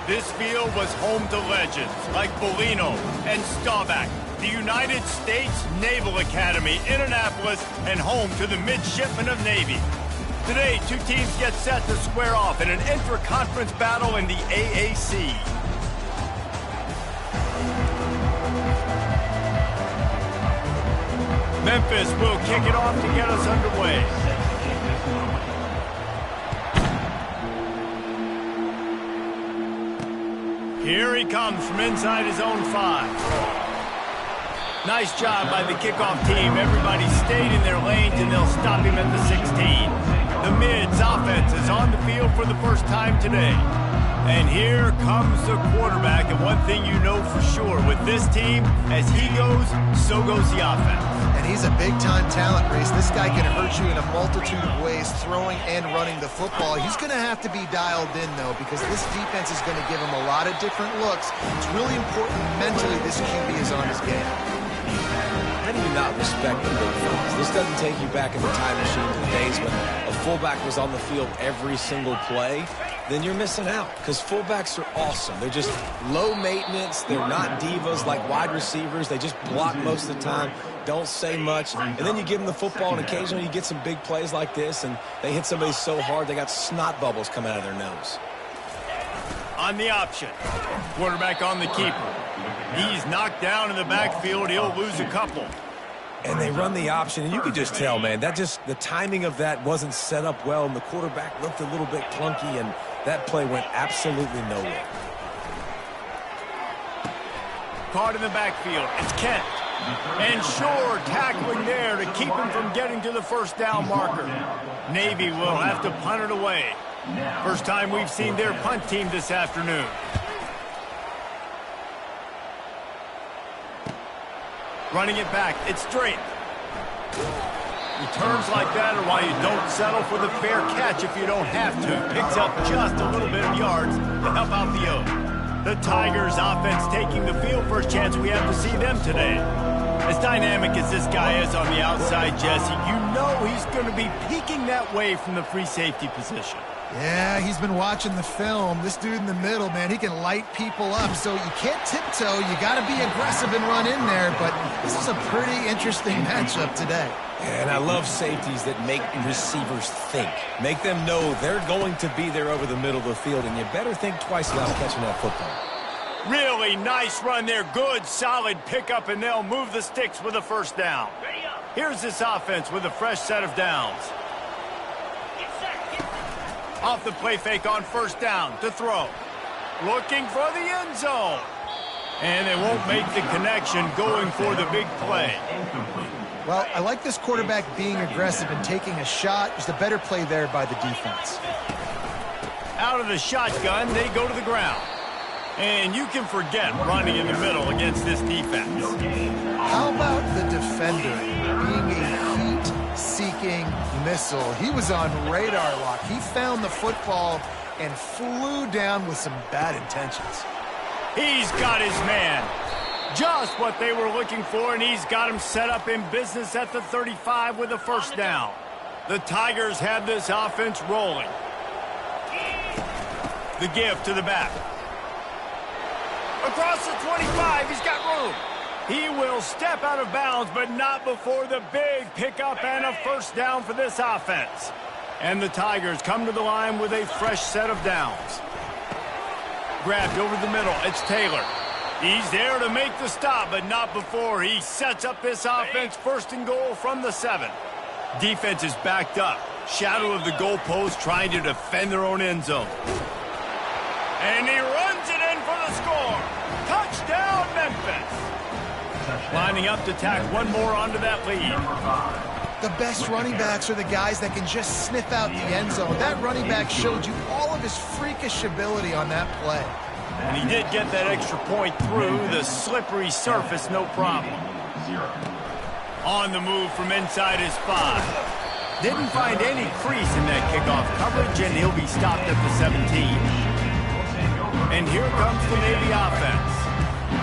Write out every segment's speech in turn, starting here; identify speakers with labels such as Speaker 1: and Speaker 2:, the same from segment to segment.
Speaker 1: This field was home to legends like Bolino and Staubach, the United States Naval Academy in Annapolis, and home to the Midshipmen of Navy. Today, two teams get set to square off in an intra-conference battle in the AAC. Memphis will kick it off to get us underway. Here he comes from inside his own 5. Nice job by the kickoff team. Everybody stayed in their lanes, and they'll stop him at the 16. The Mids offense is on the field for the first time today. And here comes the quarterback. And one thing you know for sure, with this team, as he goes, so goes the offense.
Speaker 2: And he's a big-time talent, Reese. This guy can hurt you in a multitude of ways, throwing and running the football. He's going to have to be dialed in, though, because this defense is going to give him a lot of different looks. It's really important mentally this QB is on his game.
Speaker 3: How do you not respect the big fellas? This doesn't take you back in the time machine to the days when a fullback was on the field every single play. Then you're missing out, because fullbacks are awesome. They're just low maintenance. They're not divas like wide receivers. They just block most of the time, don't say much. And then you give them the football, and occasionally you get some big plays like this, and they hit somebody so hard they got snot bubbles coming out of their nose.
Speaker 1: On the option, quarterback on the keeper. He's knocked down in the backfield. He'll lose a couple.
Speaker 3: And they run the option, and you can just tell, man, the timing of that wasn't set up well, and the quarterback looked a little bit clunky, and that play went absolutely nowhere.
Speaker 1: Caught in the backfield. It's Kent. And Shore tackling there to keep him from getting to the first down marker. Navy will have to punt it away. First time we've seen their punt team this afternoon. Running it back. It's straight. Returns like that are why you don't settle for the fair catch if you don't have to. Picks up just a little bit of yards to help out the O. The Tigers offense taking the field. First chance we have to see them today. As dynamic as this guy is on the outside, Jesse, you know he's going to be peeking that way from the free safety position.
Speaker 2: Yeah, he's been watching the film. This dude in the middle, man, he can light people up. So you can't tiptoe. You got to be aggressive and run in there. But this is a pretty interesting matchup today.
Speaker 3: And I love safeties that make receivers think. Make them know they're going to be there over the middle of the field, and you better think twice about catching that football.
Speaker 1: Really nice run there. Good, solid pickup, and they'll move the sticks with a first down. Here's this offense with a fresh set of downs. Off the play fake on first down to throw. Looking for the end zone. And they won't make the connection going for the big play.
Speaker 2: Well, I like this quarterback being aggressive and taking a shot. Just a better play there by the defense.
Speaker 1: Out of the shotgun, they go to the ground. And you can forget running in the middle against this defense.
Speaker 2: How about the defender being a heat-seeking missile? He was on radar lock. He found the football and flew down with some bad intentions.
Speaker 1: He's got his man. Just what they were looking for, and he's got him set up in business at the 35 with a first down. The Tigers have this offense rolling. The give to the back. Across the 25, he's got room. He will step out of bounds, but not before the big pickup and a first down for this offense. And the Tigers come to the line with a fresh set of downs. Grabbed over the middle, it's Taylor. He's there to make the stop, but not before he sets up this offense first and goal from the 7. Defense is backed up. Shadow of the goalpost trying to defend their own end zone. And he runs it in for the score. Touchdown, Memphis. Lining up to tack one more onto that lead.
Speaker 2: The best running backs are the guys that can just sniff out the end zone. That running back showed you all of his freakish ability on that play.
Speaker 1: And he did get that extra point through the slippery surface, no problem. On the move from inside his 5. Didn't find any crease in that kickoff coverage, and he'll be stopped at the 17. And here comes the Navy offense.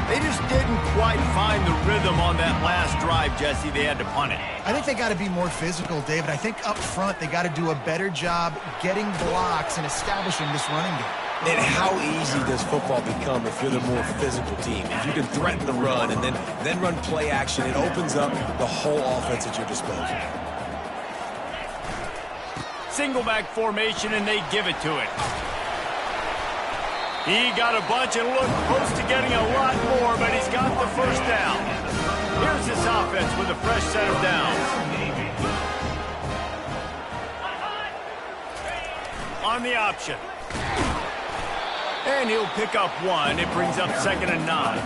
Speaker 1: They just didn't quite find the rhythm on that last drive, Jesse. They had to punt it.
Speaker 2: I think they got to be more physical, David. I think up front they got to do a better job getting blocks and establishing this running game.
Speaker 3: And how easy does football become if you're the more physical team? If you can threaten the run and then run play action, it opens up the whole offense at your disposal.
Speaker 1: Single back formation, and they give it to him. He got a bunch and looked close to getting a lot more, but he's got the first down. Here's this offense with a fresh set of downs. On the option. And he'll pick up one. It brings up 2nd and 9.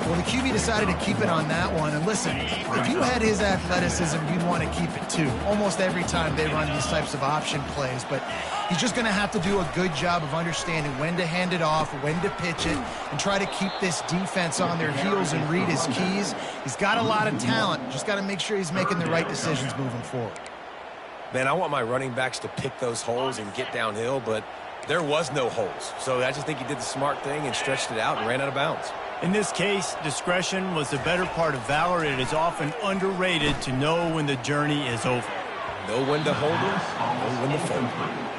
Speaker 2: Well, the QB decided to keep it on that one. And listen, if you had his athleticism, you'd want to keep it too. Almost every time they run these types of option plays. But he's just going to have to do a good job of understanding when to hand it off, when to pitch it, and try to keep this defense on their heels and read his keys. He's got a lot of talent. Just got to make sure he's making the right decisions moving forward.
Speaker 3: Man, I want my running backs to pick those holes and get downhill, but there was no holes. So I just think he did the smart thing and stretched it out and ran out of bounds.
Speaker 1: In this case, discretion was the better part of valor. It is often underrated to know when the journey is over.
Speaker 3: Know when to hold him, know when to fold him.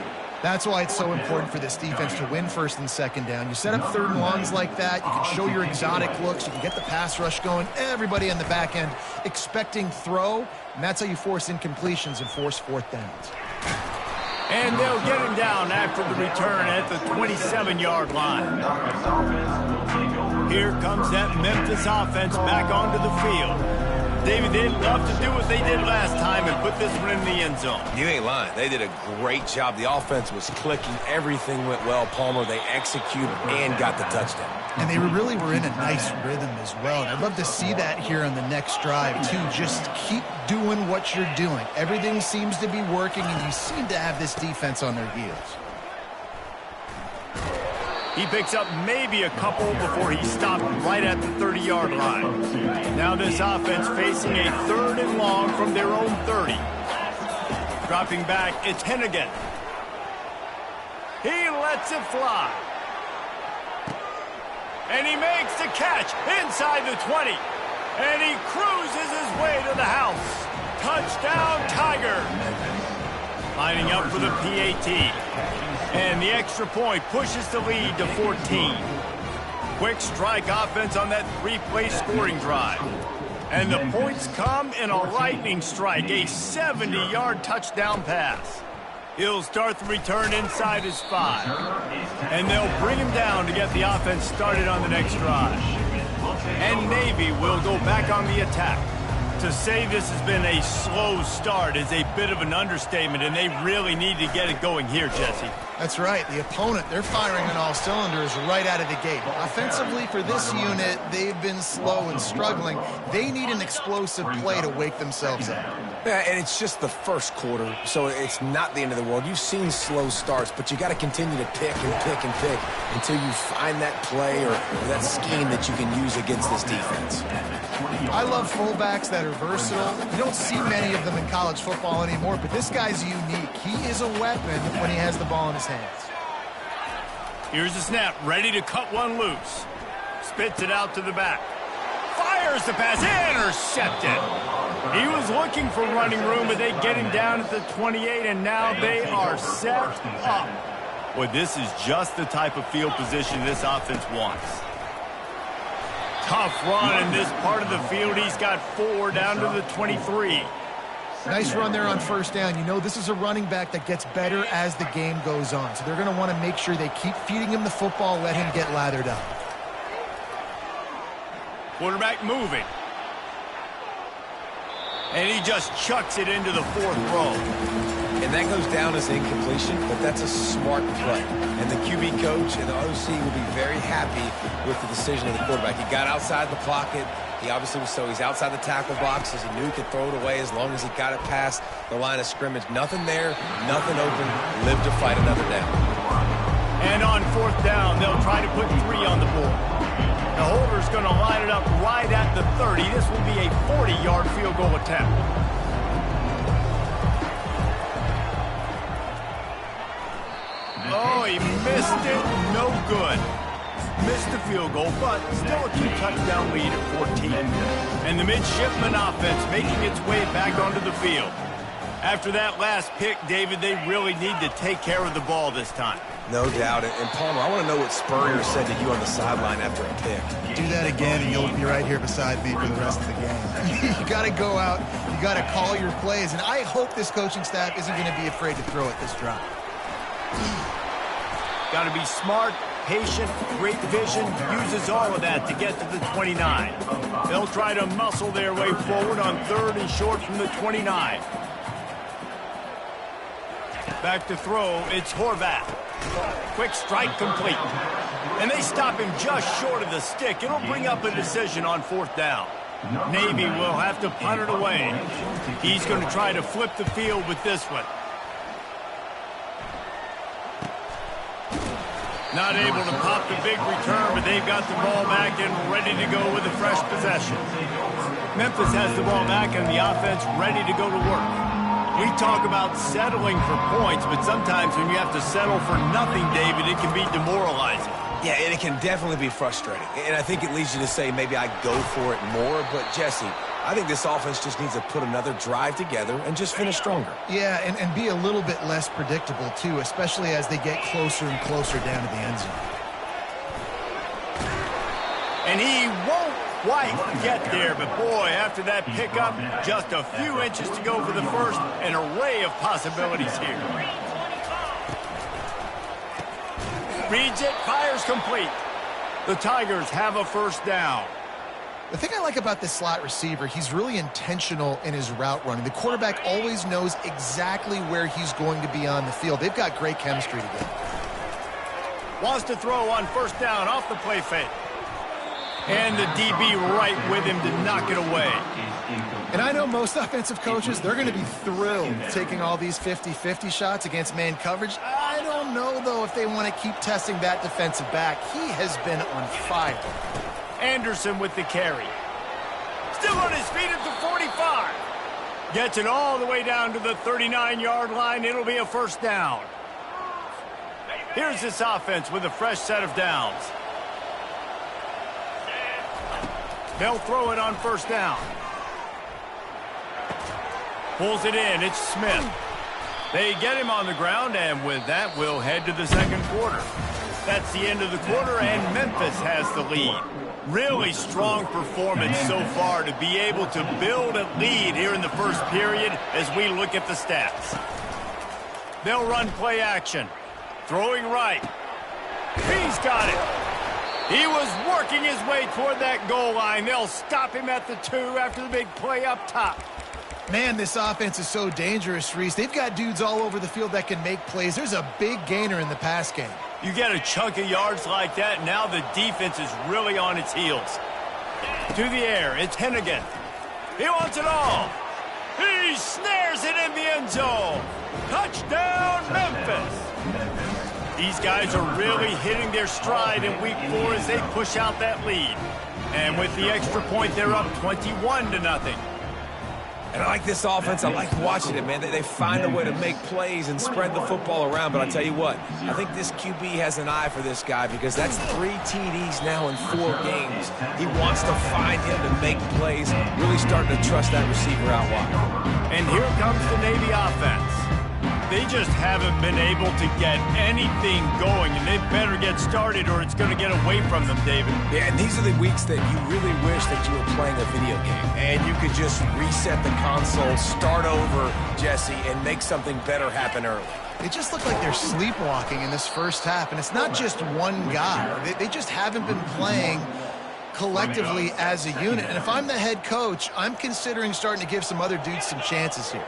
Speaker 2: That's why it's so important for this defense to win 1st and 2nd down. You set up 3rd and longs like that, you can show your exotic looks, you can get the pass rush going, everybody on the back end expecting throw, and that's how you force incompletions and force 4th downs.
Speaker 1: And they'll get him down after the return at the 27-yard line. Here comes that Memphis offense back onto the field. David, they'd love to do what they did last time and put this one in the end zone.
Speaker 3: You ain't lying. They did a great job. The offense was clicking. Everything went well. Palmer, they executed and got the touchdown.
Speaker 2: And they really were in a nice rhythm as well. And I'd love to see that here on the next drive, too. Just keep doing what you're doing. Everything seems to be working, and you seem to have this defense on their heels.
Speaker 1: He picks up maybe a couple before he stopped right at the 30-yard line. Now this offense facing a 3rd and long from their own 30. Dropping back, it's Hennigan. He lets it fly. And he makes the catch inside the 20. And he cruises his way to the house. Touchdown, Tiger. Lining up for the PAT. And the extra point pushes the lead to 14. Quick strike offense on that 3-play scoring drive. And the points come in a lightning strike, a 70-yard touchdown pass. He'll start the return inside his 5. And they'll bring him down to get the offense started on the next drive. And Navy will go back on the attack. To say this has been a slow start is a bit of an understatement, and they really need to get it going here, Jesse.
Speaker 2: That's right. The opponent, they're firing on all cylinders right out of the gate. Offensively, for this unit, they've been slow and struggling. They need an explosive play to wake themselves up.
Speaker 3: Yeah, and it's just the first quarter, so it's not the end of the world. You've seen slow starts, but you got to continue to pick and pick and pick until you find that play or that scheme that you can use against this defense.
Speaker 2: I love fullbacks that are versatile. You don't see many of them in college football anymore, but this guy's unique. He is a weapon when he has the ball in his hands.
Speaker 1: Here's the snap, ready to cut one loose. Spits it out to the back. Fires the pass, intercepted. He was looking for running room, but they get him down at the 28, and now they are set up. Well, this is just the type of field position this offense wants. Tough run in this part of the field. He's got 4 down to the 23.
Speaker 2: Nice run there on 1st down. You know, this is a running back that gets better as the game goes on. So they're going to want to make sure they keep feeding him the football, let him get lathered up.
Speaker 1: Quarterback moving. And he just chucks it into the 4th row.
Speaker 3: And that goes down as incompletion, but that's a smart play. And the QB coach and the OC will be very happy with the decision of the quarterback. He got outside the pocket. He obviously was he's outside the tackle boxes. He knew he could throw it away as long as he got it past the line of scrimmage. Nothing there, nothing open. Live to fight another down.
Speaker 1: And on 4th down, they'll try to put 3 on the board. The holder's going to line it up right at the 30. This will be a 40-yard field goal attempt. Oh, he missed it. No good. Missed the field goal, but still a 2-touchdown lead at 14. And the midshipman offense making its way back onto the field. After that last pick, David, they really need to take care of the ball this time.
Speaker 3: No doubt. And Palmer, I want to know what Spurrier said to you on the sideline after a pick.
Speaker 2: Do that again, and you'll be right here beside me for the rest of the game. You got to go out. You got to call your plays, and I hope this coaching staff isn't going to be afraid to throw it this drive.
Speaker 1: Got to be smart, patient, great vision, uses all of that to get to the 29. They'll try to muscle their way forward on 3rd and short from the 29. Back to throw, it's Horvath. Quick strike complete. And they stop him just short of the stick. It'll bring up a decision on 4th down. Navy will have to punt it away. He's going to try to flip the field with this one. Not able to pop the big return, but they've got the ball back and ready to go with a fresh possession. Memphis has the ball back and the offense ready to go to work. We talk about settling for points, but sometimes when you have to settle for nothing, David, it can be demoralizing.
Speaker 3: Yeah, and it can definitely be frustrating. And I think it leads you to say maybe I go for it more. But, Jesse, I think this offense just needs to put another drive together and just finish stronger.
Speaker 2: Yeah, and be a little bit less predictable, too, especially as they get closer and closer down to the end zone.
Speaker 1: And he won't quite get there, but boy, after that pickup, just a few inches to go for the first, an array of possibilities here. Reads it, fires complete. The Tigers have a 1st down.
Speaker 2: The thing I like about this slot receiver, he's really intentional in his route running. The quarterback always knows exactly where he's going to be on the field. They've got great chemistry together.
Speaker 1: Wants to throw on 1st down off the play fake. And the DB right with him to knock it away.
Speaker 2: And I know most offensive coaches, they're going to be thrilled taking all these 50-50 shots against man coverage. I don't know, though, if they want to keep testing that defensive back. He has been on fire.
Speaker 1: Anderson with the carry. Still on his feet at the 45. Gets it all the way down to the 39-yard line. It'll be a 1st down. Here's this offense with a fresh set of downs. They'll throw it on 1st down. Pulls it in. It's Smith. They get him on the ground, and with that, we'll head to the 2nd quarter. That's the end of the quarter, and Memphis has the lead. Really strong performance so far to be able to build a lead here in the 1st period as we look at the stats. They'll run play action. Throwing right. He's got it. He was working his way toward that goal line. They'll stop him at the 2 after the big play up top.
Speaker 2: Man, this offense is so dangerous, Reese. They've got dudes all over the field that can make plays. There's a big gainer in the pass game.
Speaker 1: You get a chunk of yards like that, now the defense is really on its heels. To the air, it's Hennigan. He wants it all. He snares it in the end zone. Touchdown, Memphis. These guys are really hitting their stride in week 4 as they push out that lead. And with the extra point, they're up 21-0.
Speaker 3: And I like this offense. I like watching it, man. They find a way to make plays and spread the football around. But I tell you what, I think this QB has an eye for this guy because that's 3 TDs now in 4 games. He wants to find him to make plays, really starting to trust that receiver out wide.
Speaker 1: And here comes the Navy offense. They just haven't been able to get anything going, and they better get started or it's going to get away from them, David.
Speaker 3: Yeah, and these are the weeks that you really wish that you were playing a video game, and you could just reset the console, start over, Jesse, and make something better happen early.
Speaker 2: They just look like they're sleepwalking in this 1st half, and it's not just one guy. They just haven't been playing collectively as a unit. And if I'm the head coach, I'm considering starting to give some other dudes some chances here.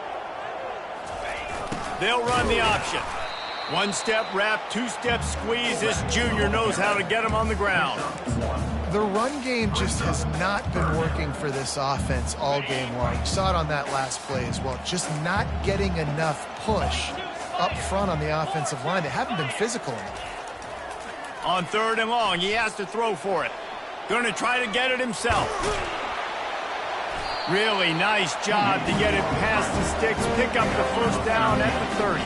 Speaker 1: They'll run the option. 1-step wrap, 2-step squeeze. This junior knows how to get him on the ground.
Speaker 2: The run game just has not been working for this offense all game long. You saw it on that last play as well. Just not getting enough push up front on the offensive line. They haven't been physical enough.
Speaker 1: On 3rd and long, he has to throw for it. Going to try to get it himself. Really nice job to get it past the sticks, pick up the 1st down at the 30.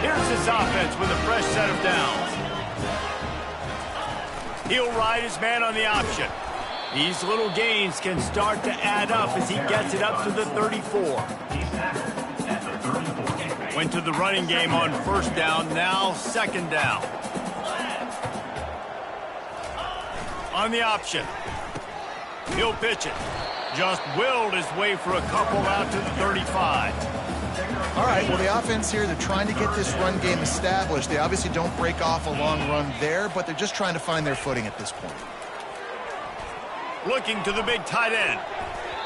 Speaker 1: Here's this offense with a fresh set of downs. He'll ride his man on the option. These little gains can start to add up as he gets it up to the 34. Went to the running game on first down, now second down. On the option. He'll pitch it. Just willed his way for a couple out to the 35.
Speaker 2: All right, well, the offense here, they're trying to get this run game established. They obviously don't break off a long run there, but they're just trying to find their footing at this point.
Speaker 1: Looking to the big tight end.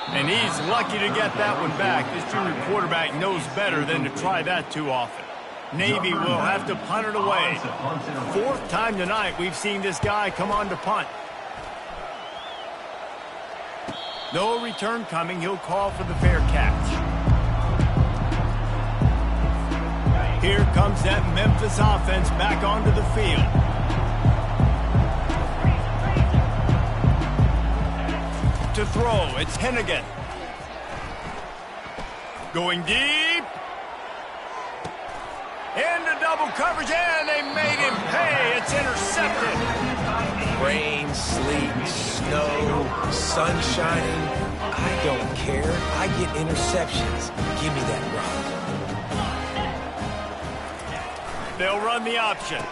Speaker 1: And he's lucky to get that one back. This junior quarterback knows better than to try that too often. Navy will have to punt it away. Fourth time tonight we've seen this guy come on to punt. No return coming. He'll call for the fair catch. Here comes that Memphis offense back onto the field. To throw, it's Hennigan. Going deep. Into double coverage, and they made him pay. It's intercepted.
Speaker 3: Rain, sleet, snow, sun shining. I don't care. I get interceptions. Give me that rock.
Speaker 1: They'll run the option.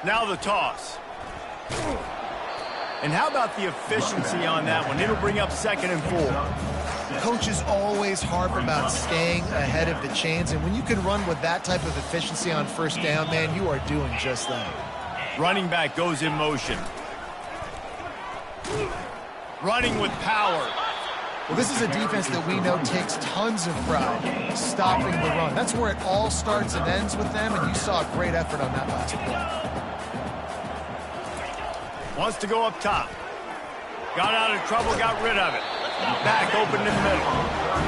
Speaker 1: Now the toss. And how about the efficiency on that one? It'll bring up 2nd and 4.
Speaker 2: Coaches always harp about staying ahead of the chains, and when you can run with that type of efficiency on first down, man, you are doing just that.
Speaker 1: Running back goes in motion. Running with power.
Speaker 2: Well, this is a defense that we know takes tons of pride stopping the run. That's where it all starts and ends with them, and you saw a great effort on that last play.
Speaker 1: Wants to go up top. Got out of trouble, got rid of it. Back open in the middle.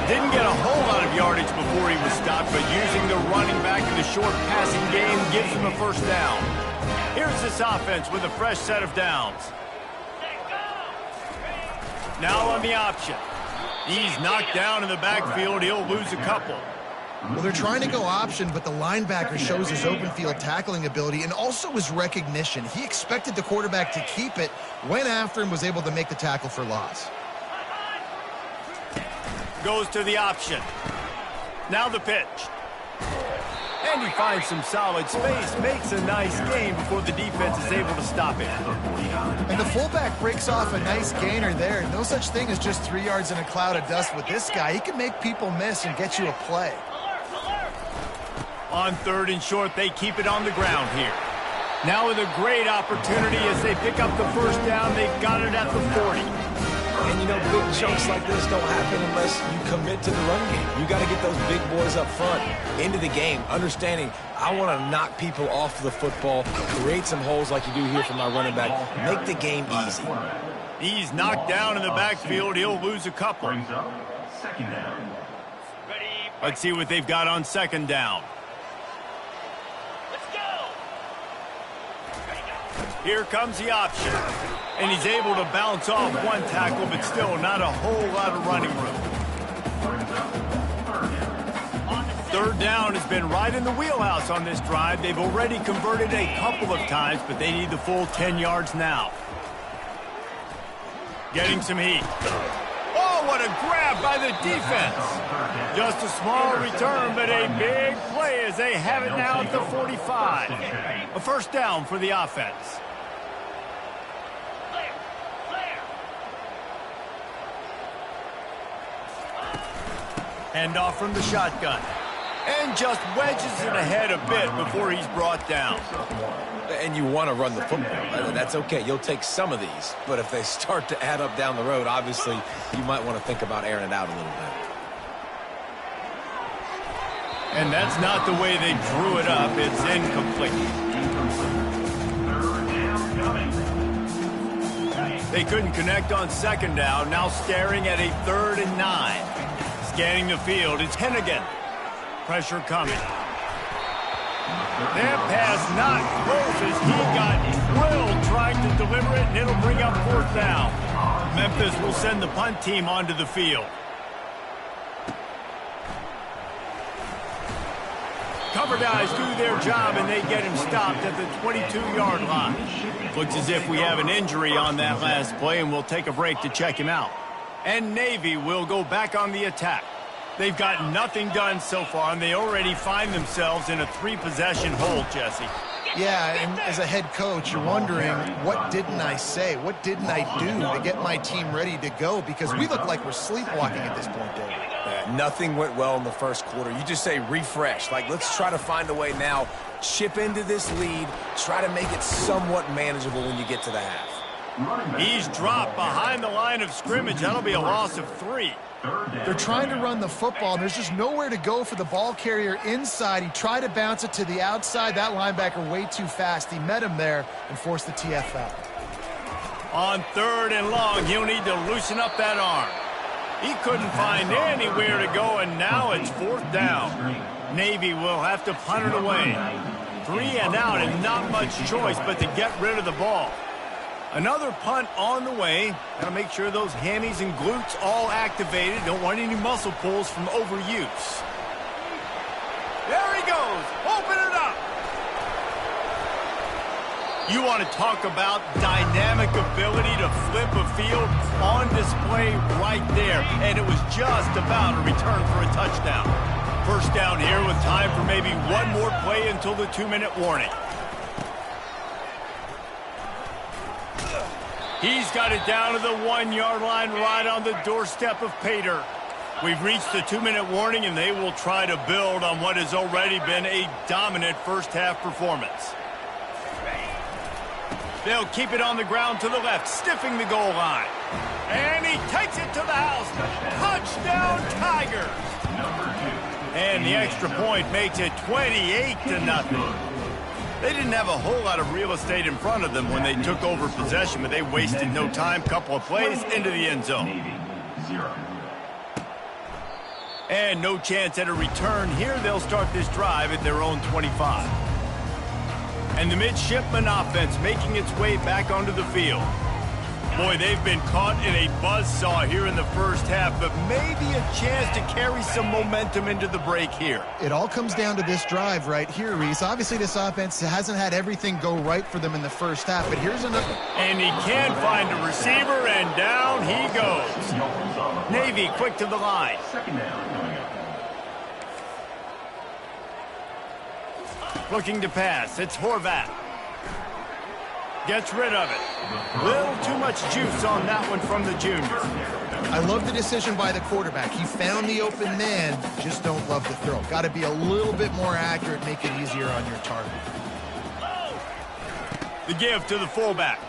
Speaker 1: Didn't get a whole lot of yardage before he was stopped, but using the running back in the short passing game gives him a first down. Here's this offense with a fresh set of downs. Now on the option. He's knocked down in the backfield. He'll lose a couple.
Speaker 2: Well, they're trying to go option, but the linebacker shows his open field tackling ability and also his recognition. He expected the quarterback to keep it, went after him, was able to make the tackle for loss.
Speaker 1: Goes to the option. Now the pitch. And he finds some solid space, makes a nice gain before the defense is able to stop it.
Speaker 2: And the fullback breaks off a nice gainer there. No such thing as just 3 yards in a cloud of dust with this guy. He can make people miss and get you a play.
Speaker 1: On 3rd and short, they keep it on the ground here. Now with a great opportunity as they pick up the first down, they've got it at the 40.
Speaker 3: And, you know, big chunks like this don't happen unless you commit to the run game. You got to get those big boys up front into the game, understanding I want to knock people off the football, create some holes like you do here for my running back, make the game easy.
Speaker 1: He's knocked down in the backfield. He'll lose a couple. Let's see what they've got on 2nd down. Here comes the option. And he's able to bounce off one tackle, but still not a whole lot of running room. 3rd down has been right in the wheelhouse on this drive. They've already converted a couple of times, but they need the full 10 yards now. Getting some heat. Oh, what a grab by the defense. Just a small return, but a big play as they have it now at the 45. A first down for the offense. Hand off from the shotgun. And just wedges it ahead a bit before he's brought down.
Speaker 3: And you want to run the football. That's okay. You'll take some of these. But if they start to add up down the road, obviously, you might want to think about airing it out a little bit.
Speaker 1: And that's not the way they drew it up. It's incomplete. They couldn't connect on 2nd down. Now staring at a 3rd and 9. Scanning the field, it's Hennigan. Pressure coming. That pass not close as he got drilled trying to deliver it, and it'll bring up 4th down. Memphis will send the punt team onto the field. Cover guys do their job, and they get him stopped at the 22-yard line. Looks as if we have an injury on that last play, and we'll take a break to check him out. And Navy will go back on the attack. They've got nothing done so far, and they already find themselves in a 3-possession hole, Jesse.
Speaker 2: Yeah, and as a head coach, you're wondering, what didn't I say? What didn't I do to get my team ready to go? Because we look like we're sleepwalking at this point, David.
Speaker 3: Nothing went well in the first quarter. You just say refresh. Like, let's try to find a way now. Chip into this lead. Try to make it somewhat manageable when you get to the half.
Speaker 1: He's dropped behind the line of scrimmage. That'll be a loss of 3.
Speaker 2: They're trying to run the football, and there's just nowhere to go for the ball carrier inside. He tried to bounce it to the outside. That linebacker way too fast. He met him there and forced the TFL.
Speaker 1: On 3rd and long, he'll need to loosen up that arm. He couldn't find anywhere to go, and now it's 4th down. Navy will have to punt it away. 3 and out, and not much choice but to get rid of the ball. Another punt on the way. Gotta make sure those hammies and glutes all activated. Don't want any muscle pulls from overuse. There he goes. Open it up. You want to talk about dynamic ability to flip a field, on display right there. And it was just about a return for a touchdown. First down here with time for maybe one more play until the 2-minute warning. He's got it down to the 1-yard line right on the doorstep of Pater. We've reached the 2-minute warning, and they will try to build on what has already been a dominant first-half performance. They'll keep it on the ground to the left, stiffing the goal line. And he takes it to the house. Touchdown, Tigers! And the extra point makes it 28-0. They didn't have a whole lot of real estate in front of them when they took over possession, but they wasted no time. Couple of plays into the end zone. And no chance at a return here. They'll start this drive at their own 25. And the midshipman offense making its way back onto the field. Boy, they've been caught in a buzzsaw here in the first half, but maybe a chance to carry some momentum into the break here.
Speaker 2: It all comes down to this drive right here, Reese. Obviously, this offense hasn't had everything go right for them in the first half, but here's another.
Speaker 1: And he can find a receiver, and down he goes. Navy quick to the line. Looking to pass. It's Horvat. Gets rid of it. Little too much juice on that one from the junior.
Speaker 2: I love the decision by the quarterback. He found the open man, just don't love the throw. Got to be a little bit more accurate, make it easier on your target.
Speaker 1: The give to the fullback.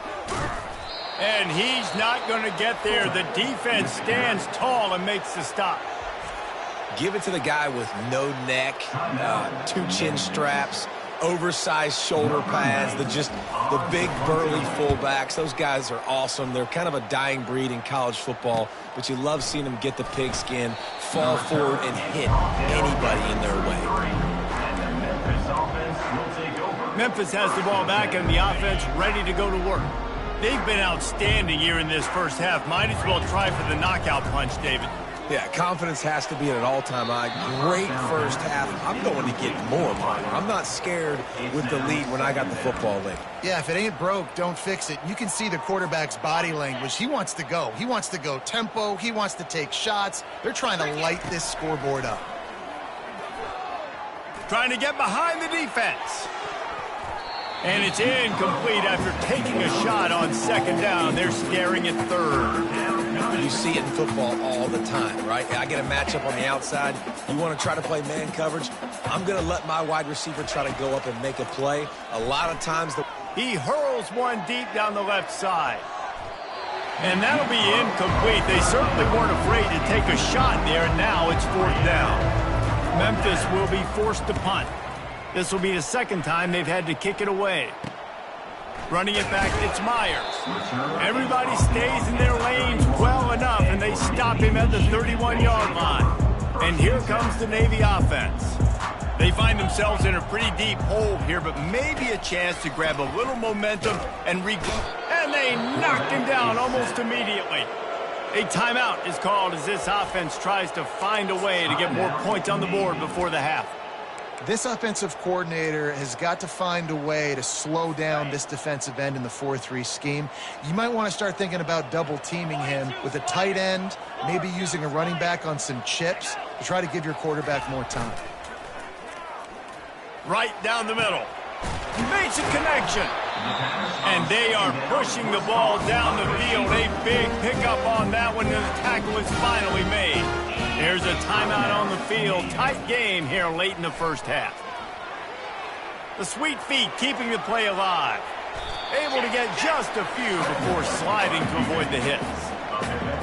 Speaker 1: And he's not going to get there. The defense stands tall and makes the stop.
Speaker 3: Give it to the guy with no neck, 2 chin straps, oversized shoulder pads, the big burly fullbacks. Those guys are awesome. They're kind of a dying breed in college football, but you love seeing them get the pigskin, fall forward, and hit anybody in their way.
Speaker 1: Memphis has the ball back and the offense ready to go to work. They've been outstanding here in this first half. Might as well try for the knockout punch, David.
Speaker 3: Yeah, confidence has to be at an all-time high. Great first half. I'm going to get more, Palmer. I'm not scared with the lead when I got the football late.
Speaker 2: Yeah, if it ain't broke, don't fix it. You can see the quarterback's body language. He wants to go. He wants to go tempo. He wants to take shots. They're trying to light this scoreboard up.
Speaker 1: Trying to get behind the defense. And it's incomplete after taking a shot on 2nd down. They're staring at 3rd.
Speaker 3: You see it in football all the time, right? I get a matchup on the outside. You want to try to play man coverage? I'm going to let my wide receiver try to go up and make a play. A lot of times
Speaker 1: he hurls one deep down the left side. And that'll be incomplete. They certainly weren't afraid to take a shot there, and now it's 4th down. Memphis will be forced to punt. This will be the 2nd time they've had to kick it away. Running it back, it's Myers. Everybody stays in their lanes well enough, and they stop him at the 31-yard line. And here comes the Navy offense. They find themselves in a pretty deep hole here, but maybe a chance to grab a little momentum and and they knocked him down almost immediately. A timeout is called as this offense tries to find a way to get more points on the board before the half.
Speaker 2: This offensive coordinator has got to find a way to slow down this defensive end in the 4-3 scheme. You might want to start thinking about double teaming him with a tight end, maybe using a running back on some chips. to try to give your quarterback more time.
Speaker 1: Right down the middle. Makes a connection. And they are pushing the ball down the field. A big pickup on that one, and the tackle is finally made. There's a timeout on the field. Tight game here late in the first half. The sweet feet keeping the play alive. Able to get just a few before sliding to avoid the hits.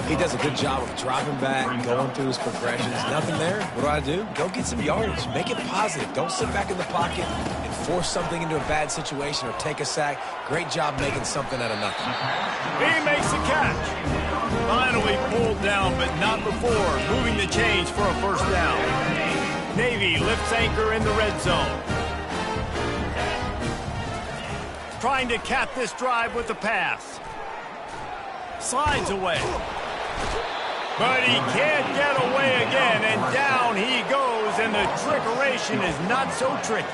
Speaker 3: He does a good job of dropping back, going through his progressions. Nothing there. What do? Go get some yardage. Make it positive. Don't sit back in the pocket and force something into a bad situation or take a sack. Great job making something out of nothing.
Speaker 1: He makes the catch. Finally pulled down, but not before moving the chains for a first down. Navy lifts anchor in the red zone. Trying to cap this drive with the pass. Slides away. But he can't get away again, and down he goes, and the trickeration is not so tricky.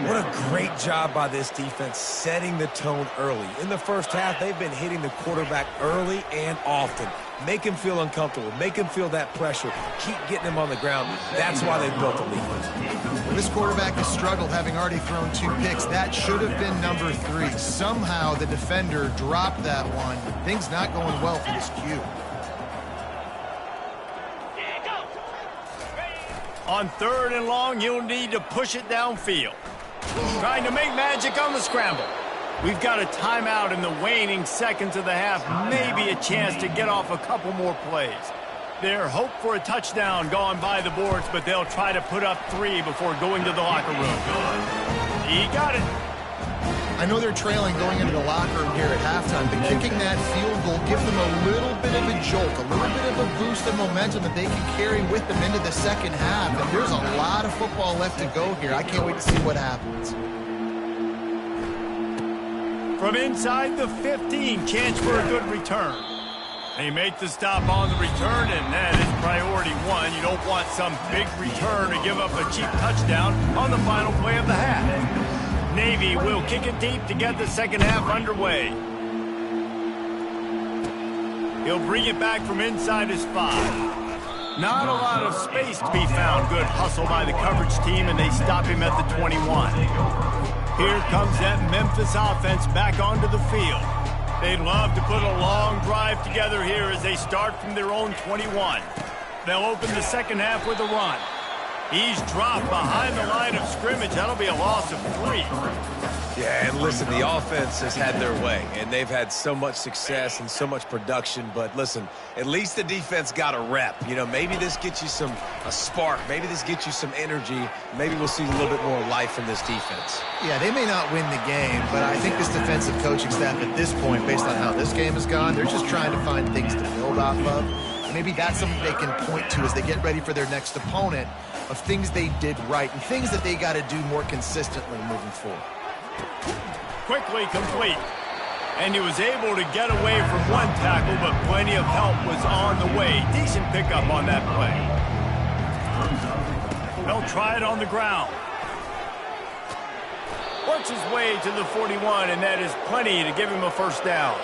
Speaker 3: What a great job by this defense setting the tone early. In the first half, they've been hitting the quarterback early and often. Make him feel uncomfortable. Make him feel that pressure. Keep getting him on the ground. That's why they built the lead.
Speaker 2: This quarterback has struggled, having already thrown 2 picks. That should have been number 3. Somehow the defender dropped that one. Things not going well for this Q.
Speaker 1: On 3rd and long, you'll need to push it downfield. Trying to make magic on the scramble. We've got a timeout in the waning seconds of the half. Maybe a chance to get off a couple more plays. Their hope for a touchdown gone by the boards, but they'll try to put up 3 before going to the locker room. He got it.
Speaker 2: I know they're trailing going into the locker room here at halftime, but kicking that field goal gives them a little bit of a jolt, a little bit of a boost of momentum that they can carry with them into the second half. And there's a lot of football left to go here. I can't wait to see what happens.
Speaker 1: From inside the 15, chance for a good return. They make the stop on the return, and that is priority 1. You don't want some big return to give up a cheap touchdown on the final play of the half. Navy will kick it deep to get the second half underway. He'll bring it back from inside his 5. Not a lot of space to be found. Good hustle by the coverage team, and they stop him at the 21. Here comes that Memphis offense back onto the field. They'd love to put a long drive together here as they start from their own 21. They'll open the second half with a run. He's dropped behind the line of scrimmage. That'll be a loss of 3.
Speaker 3: Yeah, and listen, the offense has had their way, and they've had so much success and so much production. But listen, at least the defense got a rep. You know, maybe this gets you a spark. Maybe this gets you some energy. Maybe we'll see a little bit more life from this defense.
Speaker 2: Yeah, they may not win the game, but I think this defensive coaching staff at this point, based on how this game has gone, they're just trying to find things to build off of. And maybe that's something they can point to as they get ready for their next opponent, of things they did right and things that they got to do more consistently moving forward.
Speaker 1: Quickly complete. And he was able to get away from one tackle, but plenty of help was on the way. Decent pickup on that play. They'll try it on the ground. Works his way to the 41, and that is plenty to give him a first down.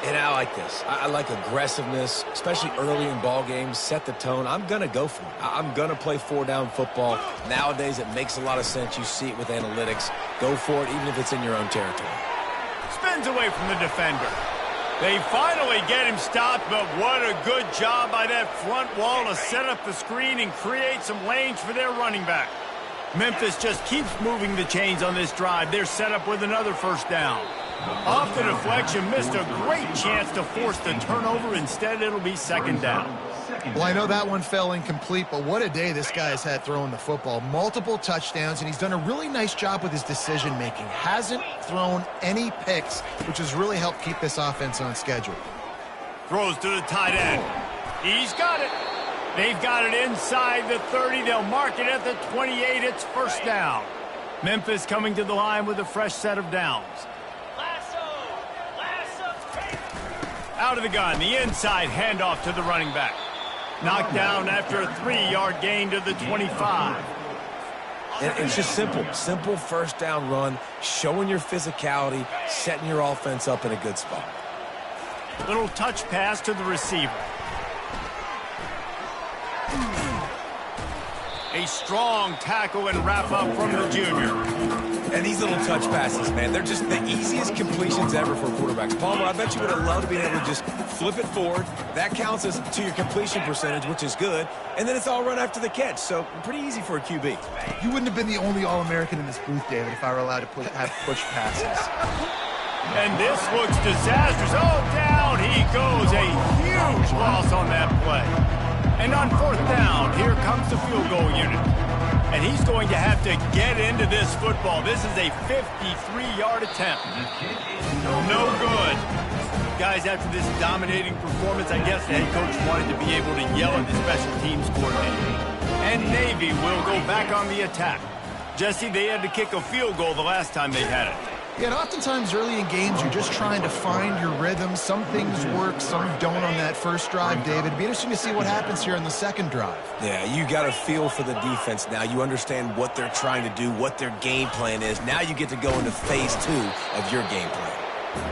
Speaker 3: And I like this. I like aggressiveness, especially early in ball games. Set the tone. I'm going to go for it. I'm going to play 4-down football. Nowadays, it makes a lot of sense. You see it with analytics. Go for it, even if it's in your own territory.
Speaker 1: Spins away from the defender. They finally get him stopped, but what a good job by that front wall to set up the screen and create some lanes for their running back. Memphis just keeps moving the chains on this drive. They're set up with another first down. Off the deflection, missed a great chance to force the turnover. Instead, it'll be second down.
Speaker 2: Well, I know that one fell incomplete, but what a day this guy has had throwing the football. Multiple touchdowns, and he's done a really nice job with his decision-making. Hasn't thrown any picks, which has really helped keep this offense on schedule.
Speaker 1: Throws to the tight end. He's got it. They've got it inside the 30. They'll mark it at the 28. It's first down. Memphis coming to the line with a fresh set of downs. Out of the gun, the inside handoff to the running back. Knocked down after a 3-yard gain to the 25.
Speaker 3: And it's just simple first down run, showing your physicality, setting your offense up in a good spot.
Speaker 1: Little touch pass to the receiver. A strong tackle and wrap-up from the junior.
Speaker 3: And these little touch passes, man, they're just the easiest completions ever for quarterbacks. Palmer, I bet you would have loved being able to just flip it forward. That counts as to your completion percentage, which is good. And then it's all run after the catch, so pretty easy for a QB.
Speaker 2: You wouldn't have been the only All-American in this booth, David, if I were allowed to have push passes.
Speaker 1: And this looks disastrous. Oh, down he goes. A huge loss on that play. And on 4th down, here comes the field goal unit. And he's going to have to get into this football. This is a 53-yard attempt. No good. Guys, after this dominating performance, I guess the head coach wanted to be able to yell at the special teams coordinator. And Navy will go back on the attack. Jesse, they had to kick a field goal the last time they had it.
Speaker 2: Yeah, and oftentimes early in games, you're just trying to find your rhythm. Some things work, some don't on that first drive, David. It'd be interesting to see what happens here on the second drive.
Speaker 3: Yeah, you got a feel for the defense now. You understand what they're trying to do, what their game plan is. Now you get to go into phase 2 of your game plan.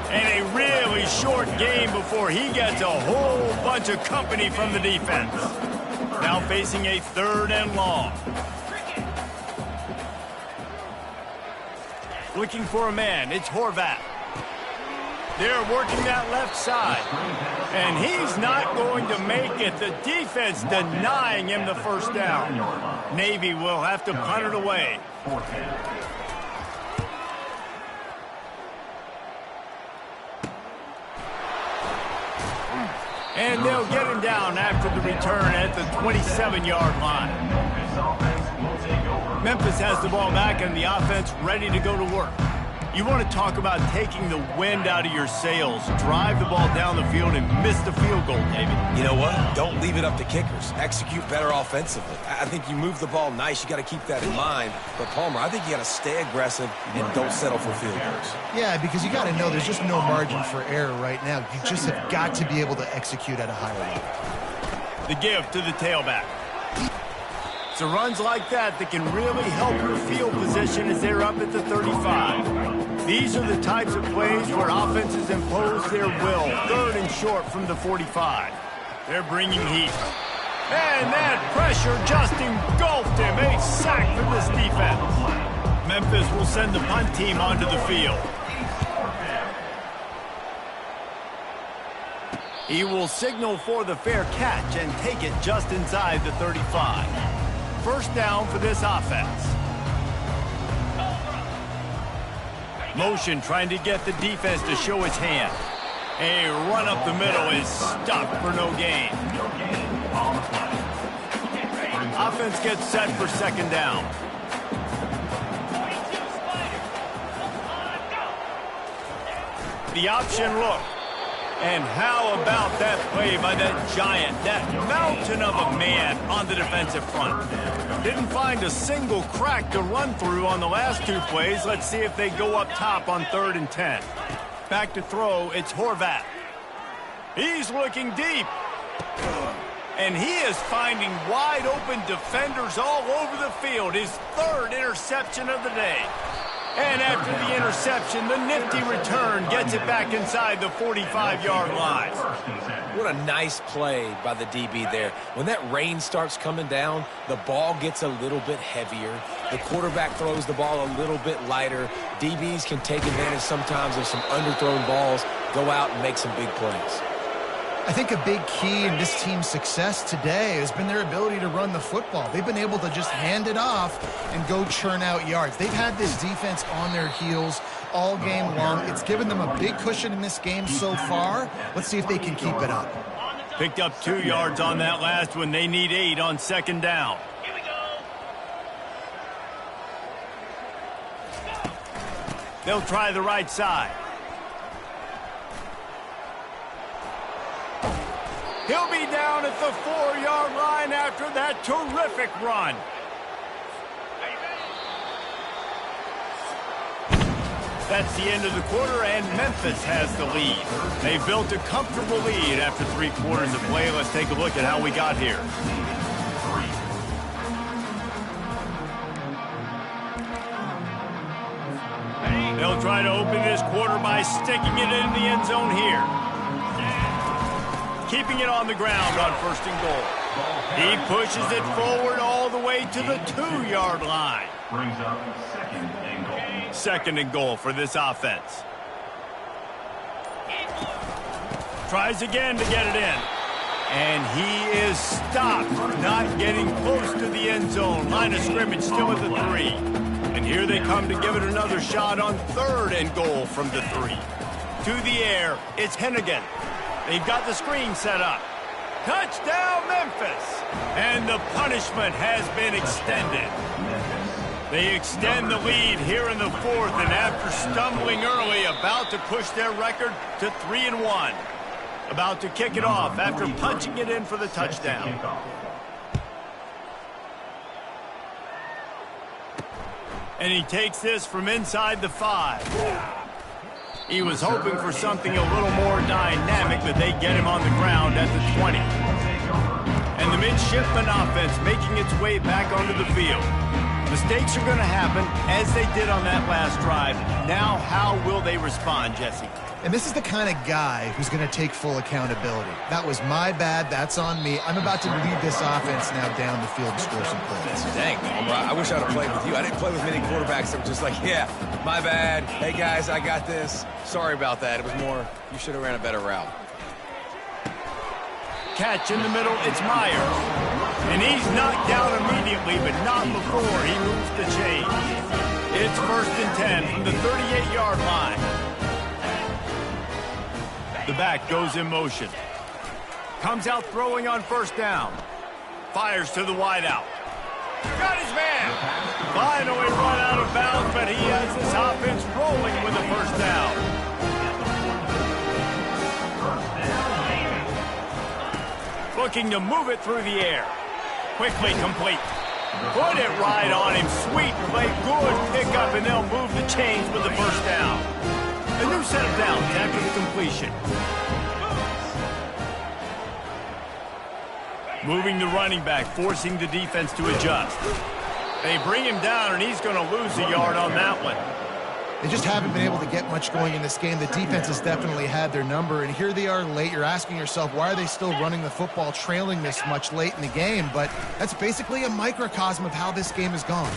Speaker 1: And a really short game before he gets a whole bunch of company from the defense. Now facing a 3rd and long. Looking for a man, it's Horvath. They're working that left side. And he's not going to make it. The defense denying him the first down. Navy will have to punt it away. And they'll get him down after the return at the 27-yard line. Memphis has the ball back and the offense ready to go to work. You want to talk about taking the wind out of your sails. Drive the ball down the field and miss the field goal, David.
Speaker 3: You know what? Don't leave it up to kickers. Execute better offensively. I think you move the ball nice. You got to keep that in mind. But, Palmer, I think you got to stay aggressive and don't settle for field goals.
Speaker 2: Yeah, because you got to know there's just no margin for error right now. You just have got to be able to execute at a higher level.
Speaker 1: The give to the tailback. So runs like that can really help your field position as they're up at the 35. These are the types of plays where offenses impose their will. 3rd and short from the 45. They're bringing heat. And that pressure just engulfed him. A sack for this defense. Memphis will send the punt team onto the field. He will signal for the fair catch and take it just inside the 35. 1st down for this offense. Motion trying to get the defense to show its hand. A run up the middle is stopped for no gain. Offense gets set for 2nd down. The option look. And how about that play by that giant, that mountain of a man on the defensive front? Didn't find a single crack to run through on the last 2 plays. Let's see if they go up top on 3rd and 10. Back to throw, it's Horvath. He's looking deep. And he is finding wide open defenders all over the field. His 3rd interception of the day. And after the interception, the nifty return gets it back inside the 45-yard line.
Speaker 3: What a nice play by the DB there. When that rain starts coming down, the ball gets a little bit heavier. The quarterback throws the ball a little bit lighter. DBs can take advantage sometimes of some underthrown balls, go out and make some big plays.
Speaker 2: I think a big key in this team's success today has been their ability to run the football. They've been able to just hand it off and go churn out yards. They've had this defense on their heels all game long. It's given them a big cushion in this game so far. Let's see if they can keep it up.
Speaker 1: Picked up 2 yards on that last one. They need 8 on 2nd down. Here we go. They'll try the right side. He'll be down at the 4-yard line after that terrific run. That's the end of the quarter, and Memphis has the lead. They built a comfortable lead after 3 quarters of play. Let's take a look at how we got here. They'll try to open this quarter by sticking it in the end zone here. Keeping it on the ground on 1st and goal. He pushes it forward all the way way to the 2-yard line.
Speaker 4: Brings up second and goal.
Speaker 1: Second and goal for this offense. Tries again to get it in. And he is stopped, not getting close to the end zone. Line of scrimmage still at the 3. And here they come to give it another shot on third and goal from the 3. To the air, it's Hennigan. They've got the screen set up. Touchdown, Memphis! And the punishment has been extended. They extend the lead here in the 4th, and after stumbling early, about to push their record to 3-1. About to kick it off after punching it in for the touchdown. And he takes this from inside the 5. He was hoping for something a little more dynamic, but they get him on the ground at the 20. And the midshipman offense making its way back onto the field. Mistakes are going to happen, as they did on that last drive. Now, how will they respond, Jesse?
Speaker 2: And this is the kind of guy who's going to take full accountability. That was my bad. That's on me. I'm about to lead this offense now down the field and score some points.
Speaker 3: Dang, I wish I would have played with you. I didn't play with many quarterbacks that were just like, yeah, my bad. Hey, guys, I got this. Sorry about that. It was more, you should have ran a better route.
Speaker 1: Catch in the middle, it's Myers. And he's knocked down immediately, but not before he moves the chain. It's 1st and 10 from the 38-yard line. The back goes in motion. Comes out throwing on 1st down. Fires to the wideout. Got his man. Finally run out of bounds, but he has this offense rolling with the 1st down. Looking to move it through the air. Quickly complete. Put it right on him. Sweet play. Good pickup, and they'll move the chains with the 1st down. A new set of downs after the completion. Moving the running back, forcing the defense to adjust. They bring him down, and he's going to lose a yard on that one.
Speaker 2: They just haven't been able to get much going in this game. The defense has definitely had their number, and here they are late. You're asking yourself, why are they still running the football, trailing this much late in the game? But that's basically a microcosm of how this game has gone.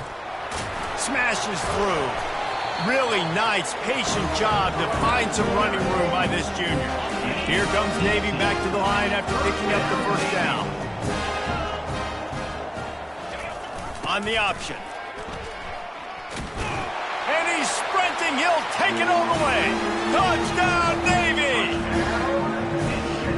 Speaker 1: Smashes through. Really nice, patient job to find some running room by this junior. Here comes Navy back to the line after picking up the 1st down. On the option. And he's sprinting. He'll take it all the way. Touchdown, Navy!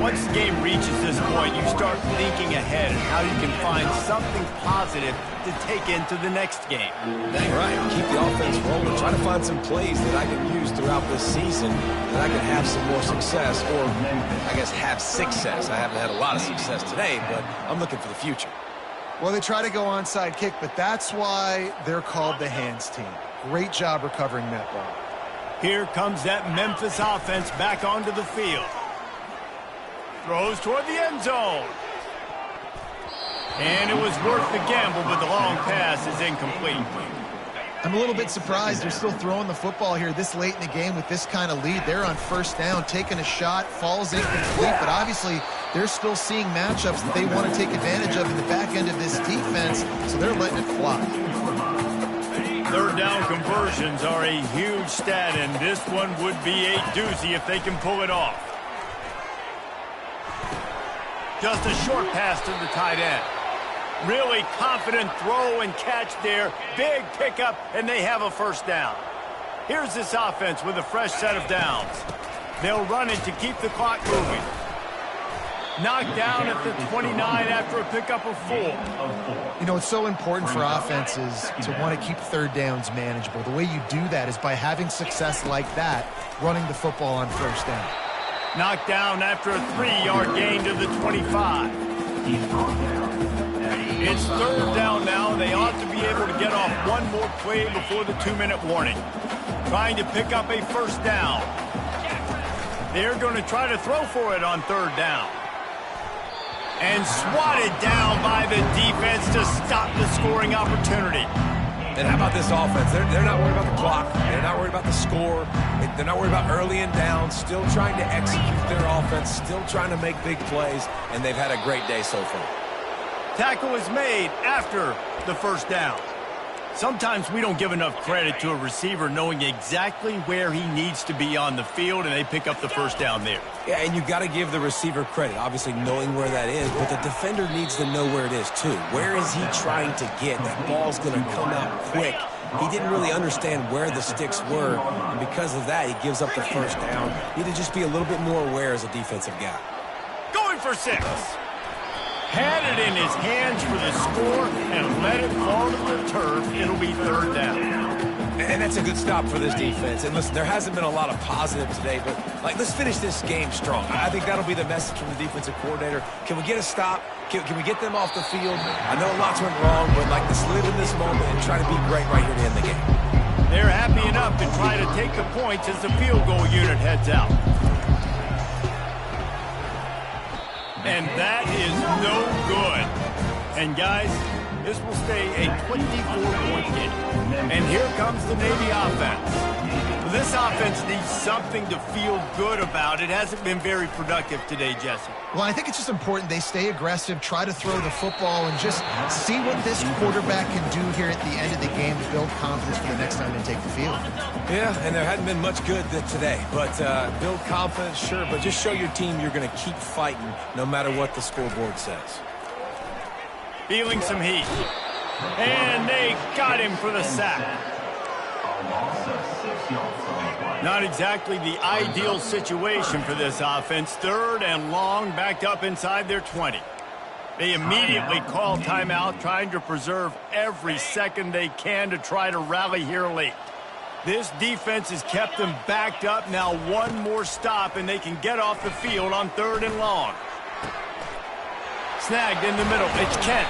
Speaker 1: Once the game reaches this point, you start thinking ahead and how you can find something positive to take into the next game.
Speaker 3: Dang right. Keep the offense rolling. Try to find some plays that I can use throughout this season that I can have some more success, or I guess have success. I haven't had a lot of success today, but I'm looking for the future.
Speaker 2: Well, they try to go onside kick, but that's why they're called the hands team. Great job recovering that ball.
Speaker 1: Here comes that Memphis offense back onto the field. Throws toward the end zone. And it was worth the gamble, but the long pass is incomplete.
Speaker 2: I'm a little bit surprised they're still throwing the football here this late in the game with this kind of lead. They're on 1st down, taking a shot, falls incomplete, but obviously they're still seeing matchups that they want to take advantage of in the back end of this defense, so they're letting it fly.
Speaker 1: 3rd down conversions are a huge stat, and this one would be a doozy if they can pull it off. Just a short pass to the tight end. Really confident throw and catch there. Big pickup, and they have a 1st down. Here's this offense with a fresh set of downs. They'll run it to keep the clock moving. Knocked down at the 29 after a pickup of 4.
Speaker 2: You know, it's so important for offenses to want to keep 3rd downs manageable. The way you do that is by having success like that, running the football on 1st down.
Speaker 1: Knocked down after a 3-yard gain to the 25. It's 3rd down now. They ought to be able to get off one more play before the 2-minute warning. Trying to pick up a 1st down. They're going to try to throw for it on 3rd down. And swatted down by the defense to stop the scoring opportunity.
Speaker 3: And how about this offense? They're not worried about the clock. They're not worried about the score. They're not worried about early and down. Still trying to execute their offense. Still trying to make big plays. And they've had a great day so far.
Speaker 1: Tackle is made after the first down. Sometimes we don't give enough credit to a receiver knowing exactly where he needs to be on the field, and they pick up the first down there.
Speaker 3: Yeah, and you got to give the receiver credit, obviously knowing where that is, but the defender needs to know where it is too. Where is he trying to get? That ball's going to come out quick. He didn't really understand where the sticks were, and because of that, he gives up the first down. You need to just be a little bit more aware as a defensive guy.
Speaker 1: Going for 6. Had it in his hands for the score and let it fall to the turf. It'll be third down.
Speaker 3: And that's a good stop for this defense. And listen, there hasn't been a lot of positive today, but let's finish this game strong. I think that'll be the message from the defensive coordinator. Can we get a stop? Can we get them off the field? I know lots went wrong, but let's live in this moment and try to be great right here to end the game.
Speaker 1: They're happy enough to try to take the points as the field goal unit heads out. And that is no good. And guys, this will stay a 24-point game. And here comes the Navy offense. This offense needs something to feel good about. It hasn't been very productive today, Jesse.
Speaker 2: Well, I think it's just important they stay aggressive, try to throw the football, and just see what this quarterback can do here at the end of the game to build confidence for the next time they take the field.
Speaker 3: Yeah, and there hadn't been much good today. But build confidence, sure, but just show your team you're going to keep fighting no matter what the scoreboard says.
Speaker 1: Feeling some heat. And they got him for the sack. Not exactly the ideal situation for this offense. 3rd and long, backed up inside their 20. They immediately call timeout, trying to preserve every second they can to try to rally here late. This defense has kept them backed up. Now one more stop, and they can get off the field on 3rd and long. Snagged in the middle. It's Kent.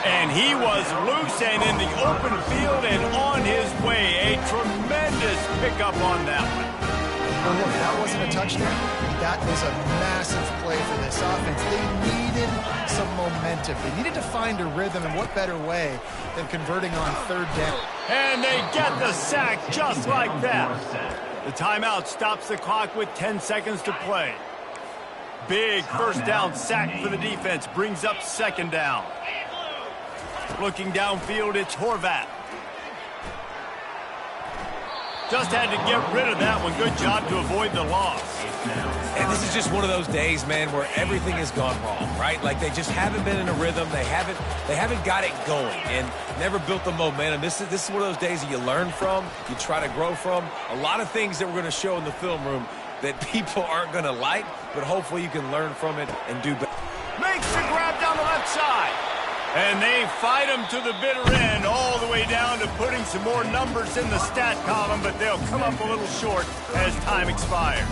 Speaker 1: And he was loose and in the open field and on his way. A tremendous pickup on that one.
Speaker 2: Well, look, that wasn't a touchdown. That was a massive play for this offense. They needed some momentum. They needed to find a rhythm, and what better way than converting on 3rd down.
Speaker 1: And they get the sack just like that. The timeout stops the clock with 10 seconds to play. Big first down sack for the defense. Brings up 2nd down. Looking downfield, it's Horvat. Just had to get rid of that one. Good job to avoid the loss.
Speaker 3: And this is just one of those days, man, where everything has gone wrong, right? They just haven't been in a rhythm. They haven't got it going and never built the momentum. This is one of those days that you learn from, you try to grow from. A lot of things that we're going to show in the film room that people aren't going to like, but hopefully you can learn from it and do better.
Speaker 1: Makes the grab down the left side. And they fight him to the bitter end, all the way down to putting some more numbers in the stat column, but they'll come up a little short as time expires.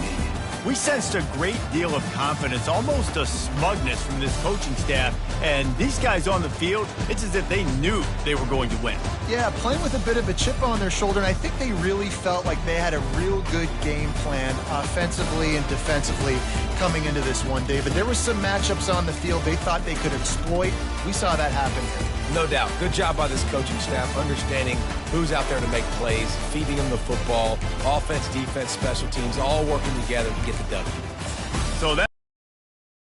Speaker 1: We sensed a great deal of confidence, almost a smugness from this coaching staff. And these guys on the field, it's as if they knew they were going to win.
Speaker 2: Yeah, playing with a bit of a chip on their shoulder, and I think they really felt like they had a real good game plan offensively and defensively coming into this one, David. There were some matchups on the field they thought they could exploit. We saw that happen here.
Speaker 3: No doubt. Good job by this coaching staff, understanding who's out there to make plays, feeding them the football, offense, defense, special teams, all working together to get the W.
Speaker 1: So that